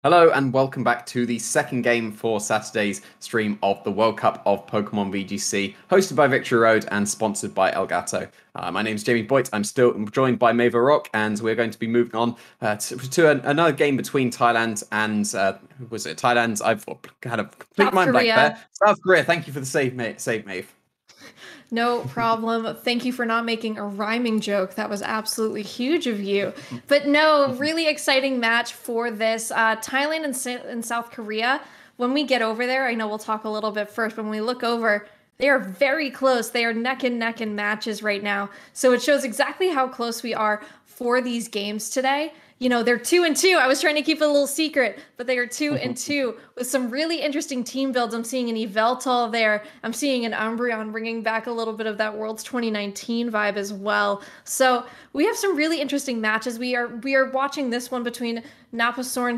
Hello and welcome back to the second game for Saturday's stream of the World Cup of Pokémon VGC, hosted by Victory Road and sponsored by Elgato. My name is Jamie Boyd. I'm still joined by Mava Rock, and we're going to be moving on to another game between Thailand and was it Thailand? I've had a complete mind blank there. South Korea. Thank you for the save, Maeve. No problem. Thank you for not making a rhyming joke. That was absolutely huge of you. But no, really exciting match for this. Thailand and South Korea. When we get over there, I know we'll talk a little bit first, but when we look over, they are very close. They are neck and neck in matches right now. So it shows exactly how close we are for these games today. You know, they're 2-2. I was trying to keep it a little secret, but they are 2-2 with some really interesting team builds. I'm seeing an Yveltal there. I'm seeing an Umbreon bringing back a little bit of that Worlds 2019 vibe as well. So we have some really interesting matches. We are watching this one between Noppasorn,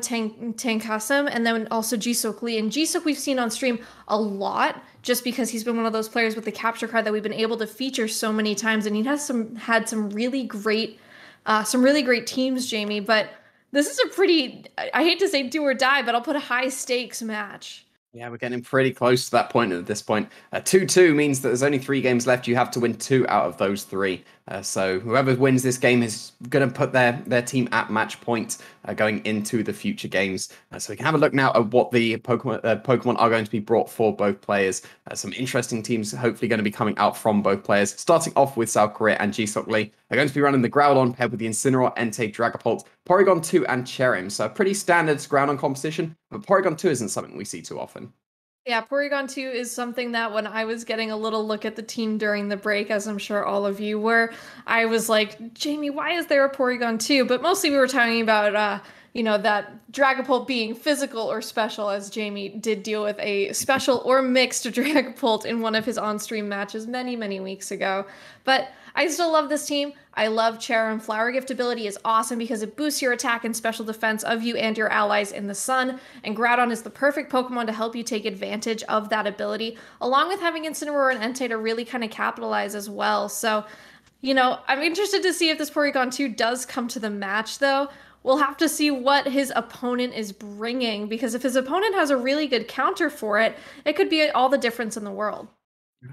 Tangkasem, and then also Jiseok Lee. And Jiseok we've seen on stream a lot, just because he's been one of those players with the capture card that we've been able to feature so many times, and he has had some really great teams, Jamie, but this is a pretty, I hate to say do or die, but I'll put a high stakes match. Yeah, we're getting pretty close to that point at this point. 2-2 means that there's only 3 games left. You have to win 2 out of those 3. So whoever wins this game is going to put their team at match point going into the future games. So we can have a look now at what the Pokemon are going to be brought for both players. Some interesting teams hopefully going to be coming out from both players. Starting off with South Korea and Jiseok Lee are going to be running the Groudon paired with the Incineroar, Entei, Dragapult, Porygon 2 and Cherrim. So a pretty standard Groudon composition, but Porygon 2 isn't something we see too often. Yeah, Porygon 2 is something that when I was getting a little look at the team during the break, as I'm sure all of you were, I was like, Jamie, why is there a Porygon 2? But mostly we were talking about, that Dragapult being physical or special, as Jamie did deal with a special or mixed Dragapult in one of his on-stream matches many, many weeks ago. But I still love this team. I love Cherrim. Flower Gift ability is awesome because it boosts your attack and special defense of you and your allies in the sun, and Groudon is the perfect Pokemon to help you take advantage of that ability, along with having Incineroar and Entei to really kind of capitalize as well. So, I'm interested to see if this Porygon 2 does come to the match, though. We'll have to see what his opponent is bringing, because if his opponent has a really good counter for it, it could be all the difference in the world.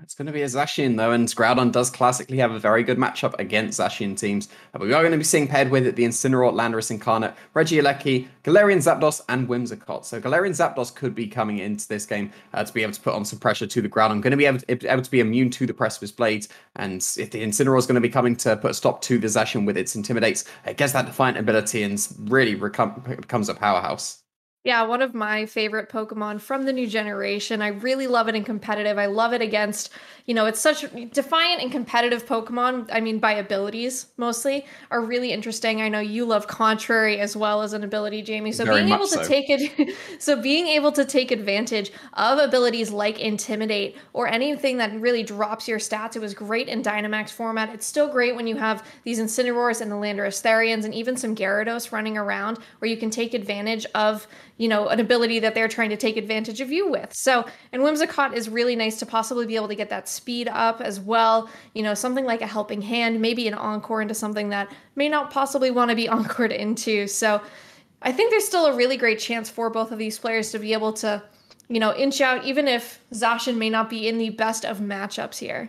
It's going to be a Zacian, though, and Groudon does classically have a very good matchup against Zacian teams. But we are going to be seeing paired with it the Incineroar, Landorus Incarnate, Regieleki, Galarian Zapdos, and Whimsicott. So Galarian Zapdos could be coming into this game to be able to put on some pressure to the Groudon. Going to be able to be immune to the Precipice Blades, and if the Incineroar is going to be coming to put a stop to the Zacian with its Intimidates, it gets that Defiant ability and really becomes a powerhouse. Yeah, one of my favorite Pokemon from the new generation. I really love it in competitive. I love it against, it's such defiant and competitive Pokemon. I mean, by abilities mostly are really interesting. I know you love Contrary as well as an ability, Jamie. So being able to take it, being able to take advantage of abilities like Intimidate or anything that really drops your stats. It was great in Dynamax format. It's still great when you have these Incineroars and the Landorus Therians and even some Gyarados running around where you can take advantage of an ability that they're trying to take advantage of you with. So, and Whimsicott is really nice to possibly be able to get that speed up as well. Something like a Helping Hand, maybe an Encore into something that may not possibly want to be encored into. So I think there's still a really great chance for both of these players to be able to, inch out, even if Zacian may not be in the best of matchups here.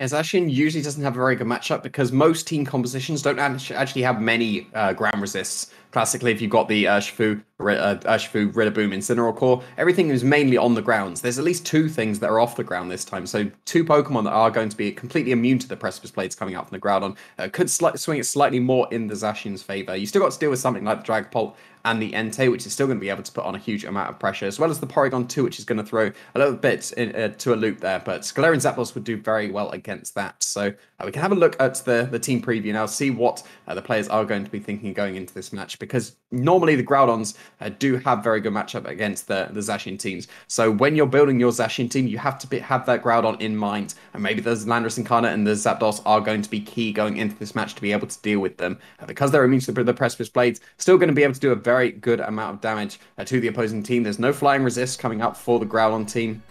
Zacian usually doesn't have a very good matchup because most team compositions don't actually have many ground resists. Classically, if you've got the Urshifu, Rillaboom, Incineroar core, everything is mainly on the grounds. There's at least 2 things that are off the ground this time. So 2 Pokemon that are going to be completely immune to the Precipice Blades coming out from the Groudon could swing it slightly more in the Zacian's favor. You still got to deal with something like the Dragapult and the Entei, which is still going to be able to put on a huge amount of pressure, as well as the Porygon 2, which is going to throw a little bit to a loop there. But Galarian Zapdos would do very well against that. So we can have a look at the team preview now, see what the players are going to be thinking going into this match, because normally the Groudons do have very good matchup against the Zacian teams. So when you're building your Zacian team, you have to have that Groudon in mind, and maybe the Landorus Incarnate and the Zapdos are going to be key going into this match to be able to deal with them. Because they're immune to the Precipice Blades, still going to be able to do a very good amount of damage to the opposing team. There's no flying resist coming up for the Groudon team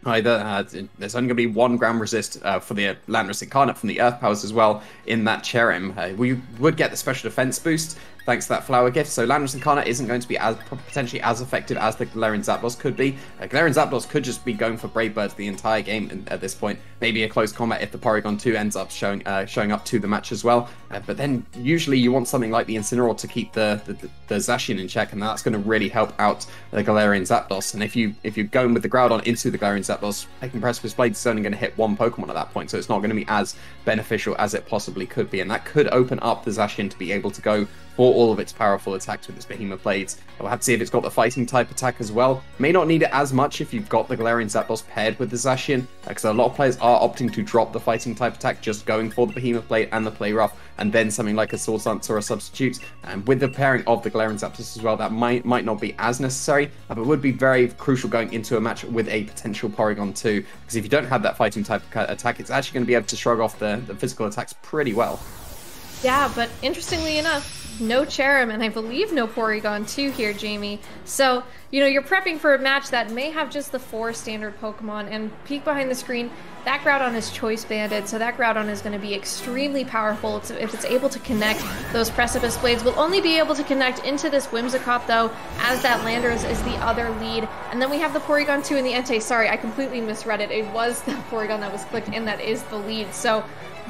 either. There's only going to be 1 ground resist for the Landorus Incarnate from the Earth Powers as well in that Cherrim. We would get the special defense boost, thanks to that flower gift. So Landorus Incarnate isn't going to be as potentially as effective as the Galarian Zapdos could be. Galarian Zapdos could just be going for Brave Birds the entire game at this point. Maybe a close combat if the Porygon 2 ends up showing up to the match as well. But then usually you want something like the Incineroar to keep the Zacian in check, and that's going to really help out the Galarian Zapdos. And if you're going with the Groudon into the Galarian Zapdos, taking Precipice Blades is only going to hit one Pokemon at that point, so it's not going to be as beneficial as it possibly could be, and that could open up the Zacian to be able to go for all of its powerful attacks with its Behemoth Blades. We'll have to see if it's got the fighting type attack as well. May not need it as much if you've got the Galarian Zapdos paired with the Zacian, because a lot of players are opting to drop the fighting type attack, just going for the Behemoth Blade and the Play Rough, and then something like a Swords Dance or a substitute. And with the pairing of the Galarian Zapdos as well, that might not be as necessary, but would be very crucial going into a match with a potential Porygon 2, because if you don't have that fighting type attack, it's actually going to be able to shrug off the physical attacks pretty well. Yeah, but interestingly enough, no Cherrim, and I believe no Porygon 2 here, Jamie. So, you're prepping for a match that may have just the 4 standard Pokemon, and peek behind the screen, that Groudon is Choice Banded, so that Groudon is going to be extremely powerful. If it's able to connect, those Precipice Blades will only be able to connect into this Whimsicott, though, as that Landorus is the other lead. And then we have the Porygon 2 in the Entei. Sorry, I completely misread it. It was the Porygon that was clicked in that is the lead. So,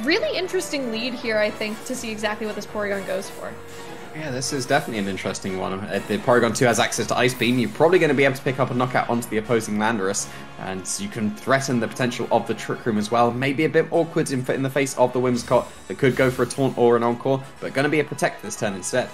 really interesting lead here, I think, to see exactly what this Porygon goes for. Yeah, this is definitely an interesting one. If the Porygon 2 has access to Ice Beam, you're probably going to be able to pick up a knockout onto the opposing Landorus, and you can threaten the potential of the Trick Room as well. Maybe a bit awkward in the face of the Whimsicott that could go for a Taunt or an Encore, but going to be a Protect this turn instead.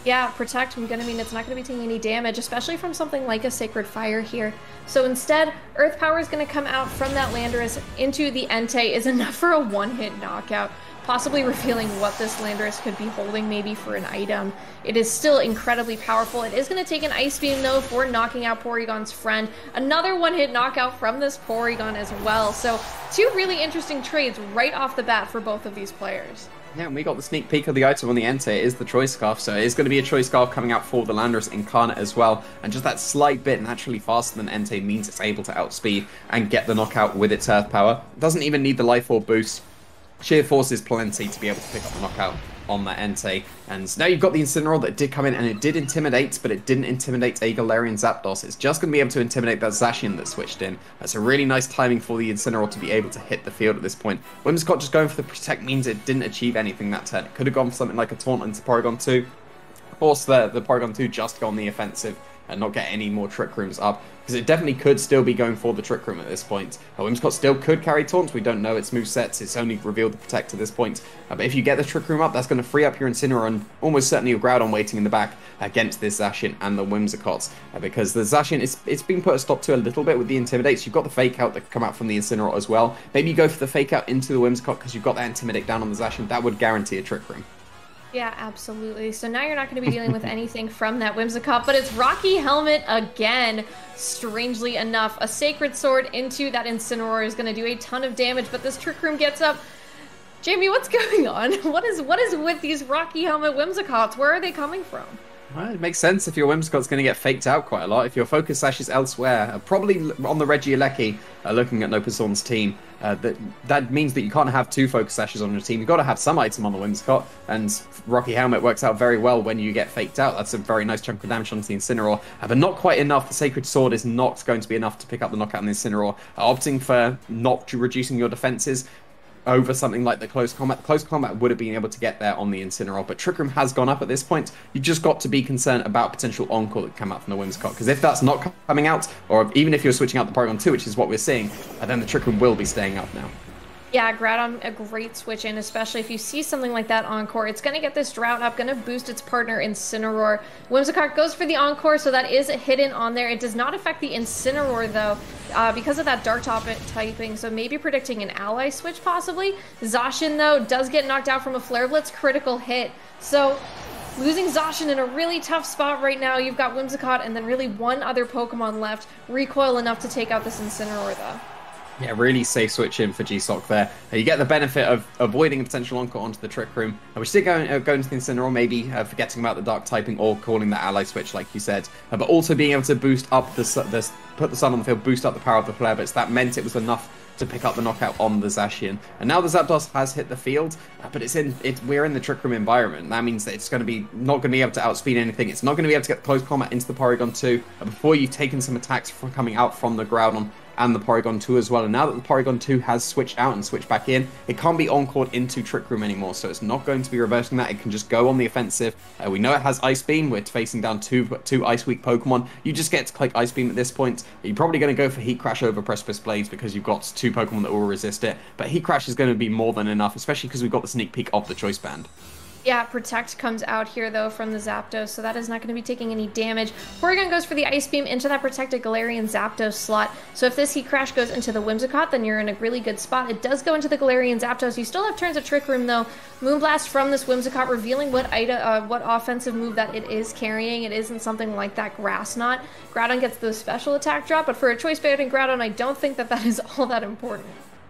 Yeah, Protect, I'm gonna mean it's not gonna be taking any damage, especially from something like a Sacred Fire here. So instead, Earth Power is gonna come out from that Landorus into the Entei, is enough for a one-hit knockout, possibly revealing what this Landorus could be holding maybe for an item. It is still incredibly powerful. It is gonna take an Ice Beam though for knocking out Porygon's friend. Another one-hit knockout from this Porygon as well. So 2 really interesting trades right off the bat for both of these players. Yeah, and we got the sneak peek of the item on the Entei. It is the Choice Scarf, so it is going to be a Choice Scarf coming out for the Landorus Incarnate as well. And just that slight bit naturally faster than Entei means it's able to outspeed and get the knockout with its Earth Power. It doesn't even need the Life Orb boost. Sheer Force is plenty to be able to pick up the knockout on that Entei. And now you've got the Incineroar that did come in, and it did intimidate, but it didn't intimidate a Galarian Zapdos. It's just going to be able to intimidate that Zacian that switched in. That's a really nice timing for the Incineroar to be able to hit the field at this point. Whimsicott just going for the Protect means it didn't achieve anything that turn. It could have gone for something like a Taunt into Porygon 2. Of course, the Porygon 2 just go on the offensive and not get any more Trick Rooms up, because it definitely could still be going for the Trick Room at this point. Whimsicott still could carry Taunt. We don't know its movesets. It's only revealed the Protect at this point. But if you get the Trick Room up, that's going to free up your Incineroar and almost certainly your Groudon waiting in the back against this Zacian and the Whimsicott. Because the Zacian, it's been put a stop to a little bit with the Intimidates. You've got the Fake Out that can come out from the Incineroar as well. Maybe you go for the Fake Out into the Whimsicott because you've got that Intimidate down on the Zacian. That would guarantee a Trick Room. Yeah, absolutely. So now you're not going to be dealing with anything from that Whimsicott, but it's Rocky Helmet again. Strangely enough, a Sacred Sword into that Incineroar is going to do a ton of damage, but this Trick Room gets up. Jamie, what's going on? What is with these Rocky Helmet Whimsicotts? Where are they coming from? Well, it makes sense if your Whimsicott's going to get faked out quite a lot. If your Focus Sash is elsewhere, probably on the Regieleki, looking at Noppasorn's team, that means that you can't have 2 Focus Sashes on your team. You've got to have some item on the Whimsicott, and Rocky Helmet works out very well when you get faked out. That's a very nice chunk of damage onto the Incineroar, but not quite enough. The Sacred Sword is not going to be enough to pick up the knockout on the Incineroar. Opting for not reducing your defenses over something like the Close Combat. The Close Combat would have been able to get there on the Incineroar, but Trick Room has gone up at this point. You just got to be concerned about potential Encore that can come out from the Whimsicott, because if that's not coming out, or even if you're switching out the Porygon 2, which is what we're seeing, then the Trick Room will be staying up now. Yeah, Groudon, a great switch in, especially if you see something like that Encore. It's going to get this Drought up, going to boost its partner Incineroar. Whimsicott goes for the Encore, so that is hidden on there. It does not affect the Incineroar, though, because of that Dark typing, so maybe predicting an ally switch, possibly. Zacian, though, does get knocked out from a Flare Blitz critical hit, so losing Zacian in a really tough spot right now. You've got Whimsicott and then really one other Pokemon left. Recoil enough to take out this Incineroar, though. Yeah, really safe switch in for Jiseok there. You get the benefit of avoiding a potential Encore onto the Trick Room, which did go into the Incineroar, maybe forgetting about the Dark typing or calling the ally switch, like you said, but also being able to boost up put the Sun on the field, boost up the power of the Flare Blitz. That meant it was enough to pick up the knockout on the Zacian. And now the Zapdos has hit the field, but we're in the Trick Room environment. That means that it's going to be not going to be able to outspeed anything. It's not going to be able to get close combat into the Porygon 2 before you've taken some attacks from coming out from the Groudon and the Porygon 2 as well. And now that the Porygon 2 has switched out and switched back in, it can't be encored into Trick Room anymore, so it's not going to be reversing that. It can just go on the offensive. We know it has Ice Beam. We're facing down two Ice Weak Pokemon. You just get to click Ice Beam at this point. You're probably going to go for Heat Crash over Precipice Blades because you've got two Pokemon that will resist it, but Heat Crash is going to be more than enough, especially because we've got the sneak peek of the Choice Band. Yeah, Protect comes out here, though, from the Zapdos, so that is not going to be taking any damage. Porygon goes for the Ice Beam into that protected Galarian Zapdos slot, so if this Heat Crash goes into the Whimsicott, then you're in a really good spot. It does go into the Galarian Zapdos. You still have turns of Trick Room, though. Moonblast from this Whimsicott, revealing what offensive move that it is carrying. It isn't something like that Grass Knot. Groudon gets the special attack drop, but for a Choice Band and Groudon, I don't think that is all that important.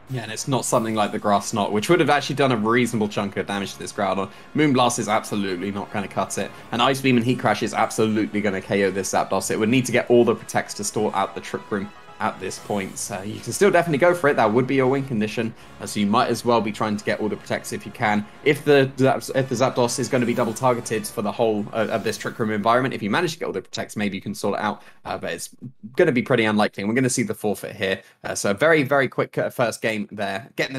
Yeah, and it's not something like the Grass Knot, which would have actually done a reasonable chunk of damage to this Groudon. Moonblast is absolutely not going to cut it, and Ice Beam and Heat Crash is absolutely going to KO this Zapdos. It would need to get all the Protects to stall out the Trick Room at this point. So you can still definitely go for it. That would be your win condition, so you might as well be trying to get all the Protects if you can. If the Zapdos is going to be double targeted for the whole of this Trick Room environment, if you manage to get all the Protects, maybe you can sort it out, but it's going to be pretty unlikely, and we're going to see the forfeit here. So a very, very quick first game there. Getting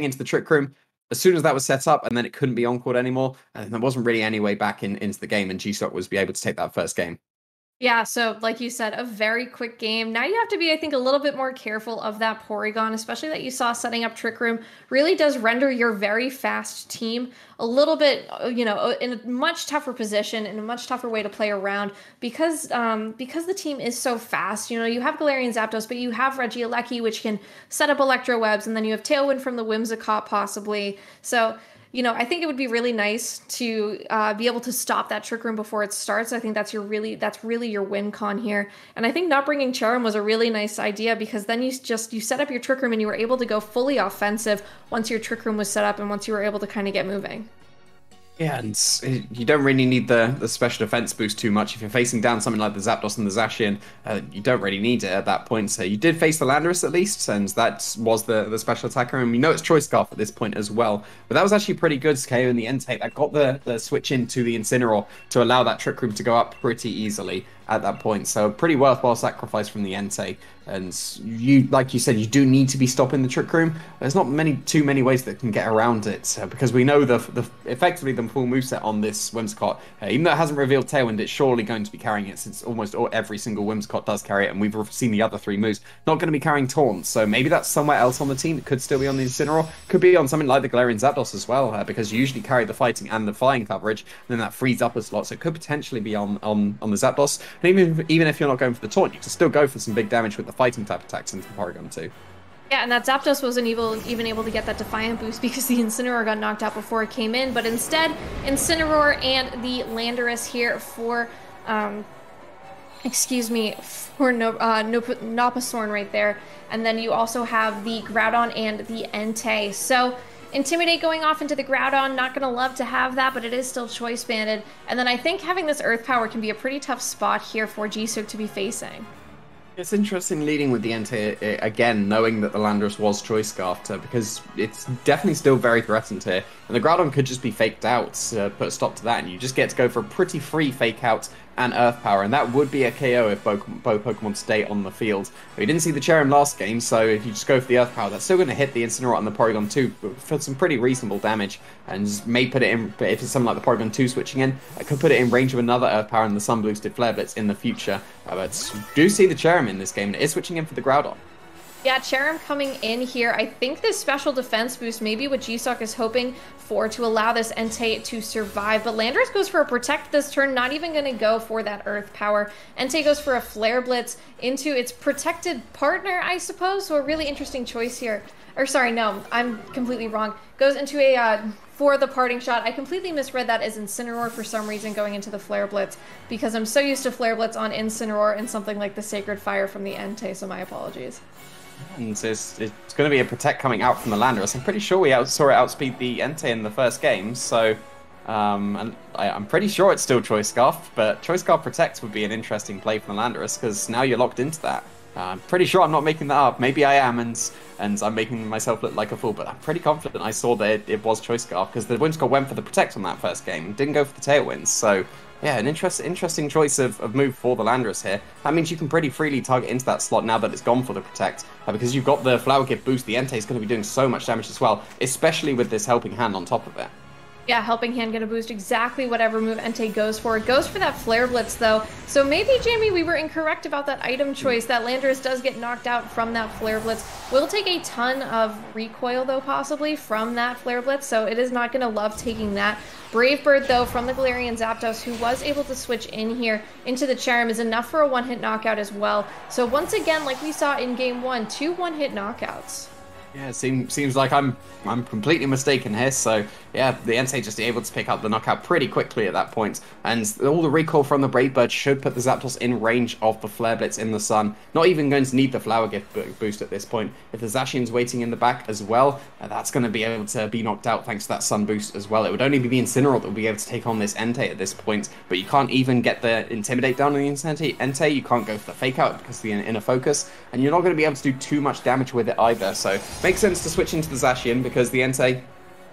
into the Trick Room. As soon as that was set up, and then it couldn't be encored anymore, and there wasn't really any way back into the game, and Jiseok was able to take that first game. Yeah, so like you said, a very quick game. Now you have to be, I think, a little bit more careful of that Porygon, especially that you saw setting up Trick Room really does render your very fast team a little bit, in a much tougher position, in a much tougher way to play around because the team is so fast. You have Galarian Zapdos, but you have Regieleki, which can set up Electro Webs, and then you have Tailwind from the Whimsicott possibly. So I think it would be really nice to be able to stop that Trick Room before it starts. I think that's really your win con here. And I think not bringing Charm was a really nice idea because then you set up your Trick Room and you were able to go fully offensive once your Trick Room was set up and once you were able to kind of get moving. Yeah, and you don't really need the special defense boost too much. If you're facing down something like the Zapdos and the Zacian, you don't really need it at that point. So you did face the Landorus at least, and that was the special attacker. And we know it's Choice Scarf at this point as well. But that was actually pretty good KO in the Entei. That got the switch into the Incineroar to allow that Trick Room to go up pretty easily at that point. So a pretty worthwhile sacrifice from the Entei. And like you said, you do need to be stopping the Trick Room. There's not too many ways that can get around it because we know effectively the full moveset on this Whimsicott. Even though it hasn't revealed Tailwind, it's surely going to be carrying it since almost every single Whimsicott does carry it, and we've seen the other three moves. Not going to be carrying Taunt, so maybe that's somewhere else on the team. It could still be on the Incineroar. Could be on something like the Galarian Zapdos as well, because you usually carry the fighting and the flying coverage, and then that frees up a slot, so it could potentially be on the Zapdos. And even if you're not going for the Taunt, you can still go for some big damage with the fighting type attacks into the Porygon too. Yeah, and that Zapdos wasn't even able to get that Defiant boost because the Incineroar got knocked out before it came in, but instead, Incineroar and the Landorus here for, Noppasorn right there, and then you also have the Groudon and the Entei. So, Intimidate going off into the Groudon, not going to love to have that, but it is still Choice Banded, and then I think having this Earth Power can be a pretty tough spot here for Jiseok to be facing. It's interesting leading with the Entei again, knowing that the Landorus was Choice Scarfed, because it's definitely still very threatened here. And the Groudon could just be faked out, put a stop to that, and you just get to go for a pretty free fake out and Earth Power, and that would be a KO if both Pokemon stay on the field. We didn't see the Cherrim last game, so if you just go for the Earth Power, that's still going to hit the Incineroar and the Porygon 2 for some pretty reasonable damage, and may put it in, if it's something like the Porygon 2 switching in, I could put it in range of another Earth Power and the Sun Boosted Flare Blitz in the future. But do see the Cherrim in this game, and it is switching in for the Groudon. Yeah, Cherrim coming in here. I think this special defense boost may be what Jiseok is hoping for to allow this Entei to survive. But Landorus goes for a Protect this turn, not even going to go for that Earth Power. Entei goes for a Flare Blitz into its protected partner, I suppose. So a really interesting choice here. Or sorry, no, I'm completely wrong. Goes into a for the parting shot. I completely misread that as Incineroar for some reason going into the Flare Blitz because I'm so used to Flare Blitz on Incineroar and something like the Sacred Fire from the Entei, so my apologies. And so it's going to be a Protect coming out from the Landorus. I'm pretty sure we saw it outspeed the Entei in the first game, so And I'm pretty sure it's still Choice Scarf, but Choice Scarf Protect would be an interesting play for the Landorus, because now you're locked into that. I'm pretty sure I'm not making that up. Maybe I am, and I'm making myself look like a fool, but I'm pretty confident I saw that it was Choice Scarf, because the Whimsicott went for the Protect on that first game, didn't go for the Tailwinds, so yeah, an interesting choice of move for the Landorus here. That means you can pretty freely target into that slot now that it's gone for the Protect, because you've got the Flower Gift boost. The Entei is going to be doing so much damage as well, especially with this Helping Hand on top of it. Yeah, Helping Hand gonna boost exactly whatever move Entei goes for. It goes for that Flare Blitz though. So maybe, Jamie, we were incorrect about that item choice. That Landorus does get knocked out from that Flare Blitz. Will take a ton of recoil though, possibly, from that Flare Blitz. So it is not gonna love taking that. Brave Bird though, from the Galarian Zapdos, who was able to switch in here into the Charm, is enough for a one-hit knockout as well. So once again, like we saw in game 1, 2 one-hit knockouts. Yeah, it seems like I'm completely mistaken here. So yeah, the Entei just able to pick up the knockout pretty quickly at that point, and all the recoil from the Brave Bird should put the Zapdos in range of the Flare Blitz in the sun. Not even going to need the Flower Gift boost at this point. If the Zacian's waiting in the back as well, that's going to be able to be knocked out thanks to that Sun boost as well. It would only be the Incineroar that would be able to take on this Entei at this point, but you can't even get the Intimidate down on the Entei. You can't go for the Fake Out because of the Inner Focus, and you're not going to be able to do too much damage with it either. So makes sense to switch into the Zacian, because the Entei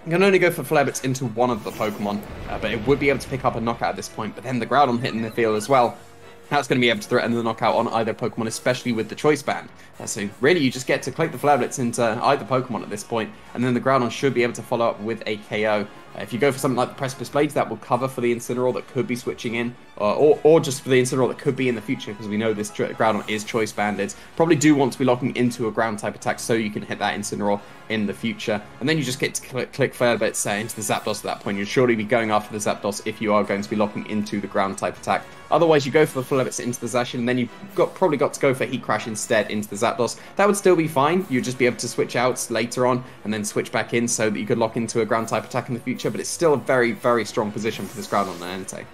can only go for Flare Blitz into one of the Pokemon, but it would be able to pick up a knockout at this point. But then the Groudon hitting the field as well, that's going to be able to threaten the knockout on either Pokemon, especially with the Choice Band. So really, you just get to click the Flare Blitz into either Pokemon at this point, and then the Groudon should be able to follow up with a KO. If you go for something like the Precipice Blades, that will cover for the Incineroar that could be switching in, or just for the Incineroar that could be in the future, because we know this Groudon is Choice Banded. Probably do want to be locking into a ground type attack so you can hit that Incineroar in the future. And then you just get to click Flare Blitz into the Zapdos at that point. You'll surely be going after the Zapdos if you are going to be locking into the ground type attack. Otherwise, you go for the Flare Blitz into the Zacian, and then you've probably got to go for Heat Crash instead into the Zapdos. That would still be fine. You'd just be able to switch out later on and then switch back in so that you could lock into a ground type attack in the future, but it's still a very, very strong position for this Groudon and Entei.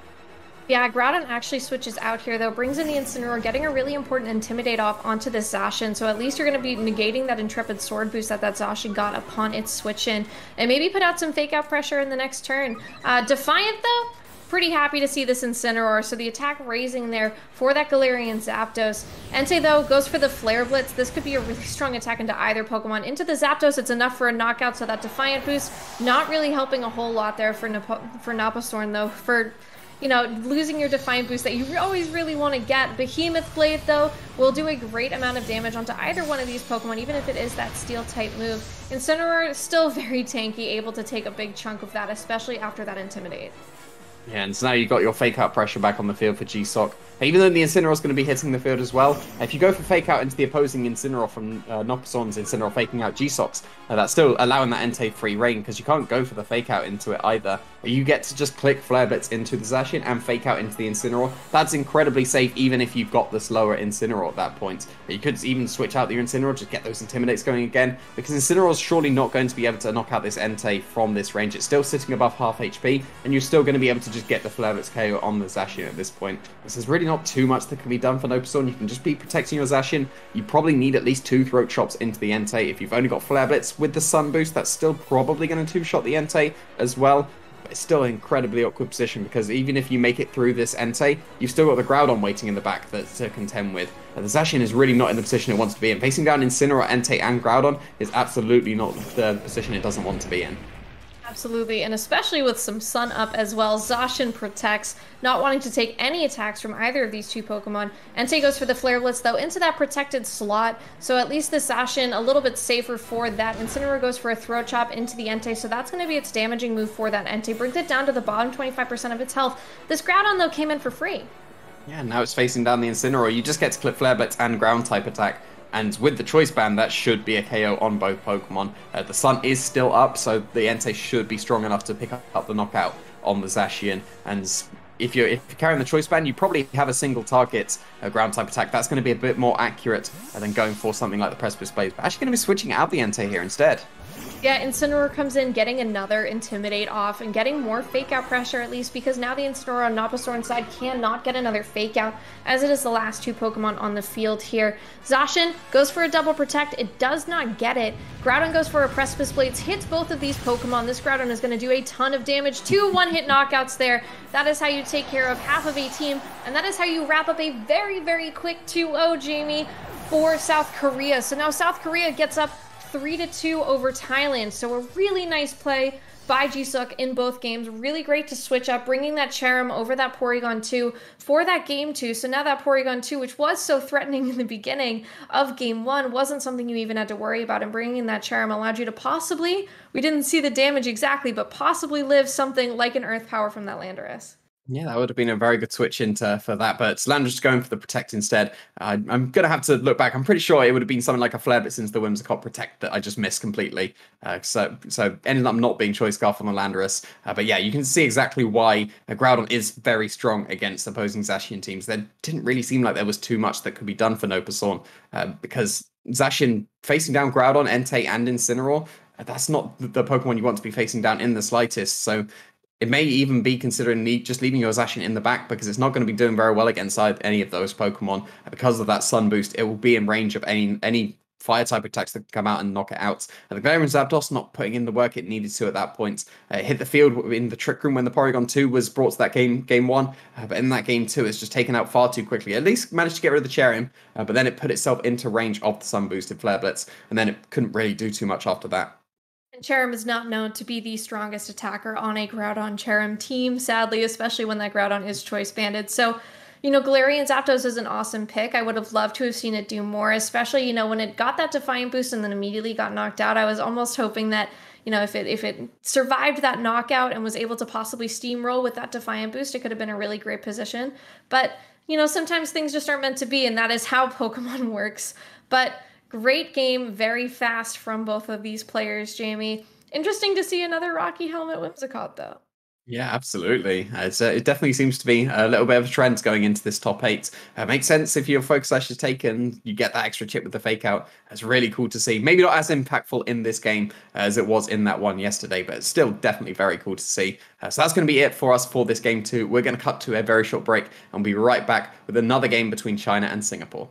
Yeah, Groudon actually switches out here, though, brings in the Incineroar, getting a really important Intimidate off onto the Zacian, so at least you're going to be negating that Intrepid Sword boost that Zacian got upon its switch in, and maybe put out some Fake Out pressure in the next turn. Defiant, though, pretty happy to see this Incineroar, so the attack raising there for that Galarian Zapdos. Entei, though, goes for the Flare Blitz. This could be a really strong attack into either Pokemon. Into the Zapdos, it's enough for a knockout, so that Defiant boost not really helping a whole lot there for Noppasorn, though, for, you know, losing your Defiant boost that you always really want to get. Behemoth Blade, though, will do a great amount of damage onto either one of these Pokemon, even if it is that Steel-type move. Incineroar is still very tanky, able to take a big chunk of that, especially after that Intimidate. Yeah, and so now you've got your Fake Out pressure back on the field for Jiseok. Even though the Incineroar is going to be hitting the field as well, if you go for Fake Out into the opposing Incineroar from Noppasorn's Incineroar faking out Jiseok's, that's still allowing that Entei free reign, because you can't go for the Fake Out into it either. You get to just click Flare Blitz into the Zacian and Fake Out into the Incineroar. That's incredibly safe, even if you've got the slower Incineroar at that point. You could even switch out your Incineroar, just get those Intimidates going again, because Incineroar is surely not going to be able to knock out this Entei from this range. It's still sitting above half HP, and you're still going to be able to just get the Flare Blitz KO on the Zacian at this point. This is really not too much that can be done for Noppasorn. You can just be protecting your Zacian. You probably need at least 2 Throat Chops into the Entei. If you've only got Flare Blitz with the Sun boost, that's still probably going to 2-shot the Entei as well. But it's still an incredibly awkward position, because even if you make it through this Entei, you've still got the Groudon waiting in the back to contend with. The Zacian is really not in the position it wants to be in. Facing down Incineroar, Entei, and Groudon is absolutely not the position it doesn't want to be in. Absolutely, and especially with some Sun up as well. Zacian protects, not wanting to take any attacks from either of these two Pokemon. Entei goes for the Flare Blitz, though, into that protected slot, so at least the Zacian a little bit safer for that. Incineroar goes for a Throat Chop into the Entei, so that's going to be its damaging move for that Entei. Brings it down to the bottom 25% of its health. This Groudon, though, came in for free. Yeah, now it's facing down the Incineroar. You just get to clip Flare Blitz and Ground type attack. And with the Choice Band, that should be a KO on both Pokemon. The Sun is still up, so the Entei should be strong enough to pick up the knockout on the Zacian. And if you're carrying the Choice Band, you probably have a single target ground type attack. That's going to be a bit more accurate than going for something like the Precipice Blade. But actually going to be switching out the Entei here instead. Yeah, Incineroar comes in, getting another Intimidate off and getting more Fake Out pressure at least, because now the Incineroar on Noppasorn's side cannot get another Fake Out, as it is the last two Pokemon on the field here. Zacian goes for a double protect. It does not get it. Groudon goes for a Precipice Blades, hits both of these Pokemon. This Groudon is going to do a ton of damage. 2 one-hit knockouts there. That is how you take care of half of a team, and that is how you wrap up a very, very quick 2-0, Jamie, for South Korea. So now South Korea gets up 3-2 over Thailand. So a really nice play by Jiseok in both games. Really great to switch up, bringing that Cherrim over that Porygon 2 for that game 2. So now that Porygon 2, which was so threatening in the beginning of game 1, wasn't something you even had to worry about. And bringing in that Cherrim allowed you to possibly, we didn't see the damage exactly, but possibly live something like an Earth Power from that Landorus. Yeah, that would have been a very good switch into for that, but Landorus going for the Protect instead. I'm going to have to look back. I'm pretty sure it would have been something like a Flare Blitz into the Whimsicott Protect that I just missed completely. So ended up not being Choice Scarf on the Landorus. But yeah, you can see exactly why Groudon is very strong against opposing Zacian teams. There didn't really seem like there was too much that could be done for Noppasorn, because Zacian facing down Groudon, Entei, and Incineroar, that's not the Pokemon you want to be facing down in the slightest. So it may even be considering just leaving your Zacian in the back, because it's not going to be doing very well against any of those Pokemon. Because of that Sun Boost, it will be in range of any Fire-type attacks that can come out and knock it out. And the Galarian Zapdos not putting in the work it needed to at that point. Hit the field in the Trick Room when the Porygon 2 was brought to that game 1. But in that game 2, it's just taken out far too quickly. At least managed to get rid of the Cherrim, but then it put itself into range of the Sun Boosted Flare Blitz, and then it couldn't really do too much after that. And Cherrim is not known to be the strongest attacker on a Groudon Cherrim team, sadly, especially when that Groudon is choice banded. So, Galarian Zapdos is an awesome pick. I would have loved to have seen it do more, especially, when it got that Defiant Boost and then immediately got knocked out. I was almost hoping that, if it survived that knockout and was able to possibly steamroll with that Defiant Boost, it could have been a really great position. But, sometimes things just aren't meant to be, and that is how Pokemon works. But great game, very fast from both of these players, Jamie. Interesting to see another Rocky Helmet Whimsicott, though. Yeah, absolutely. It definitely seems to be a little bit of a trend going into this top 8. Makes sense if your Focus Sash is taken, you get that extra chip with the Fake Out. That's really cool to see. Maybe not as impactful in this game as it was in that one yesterday, but it's still definitely very cool to see. So that's going to be it for us for this game 2. We're going to cut to a very short break and we'll be right back with another game between China and Singapore.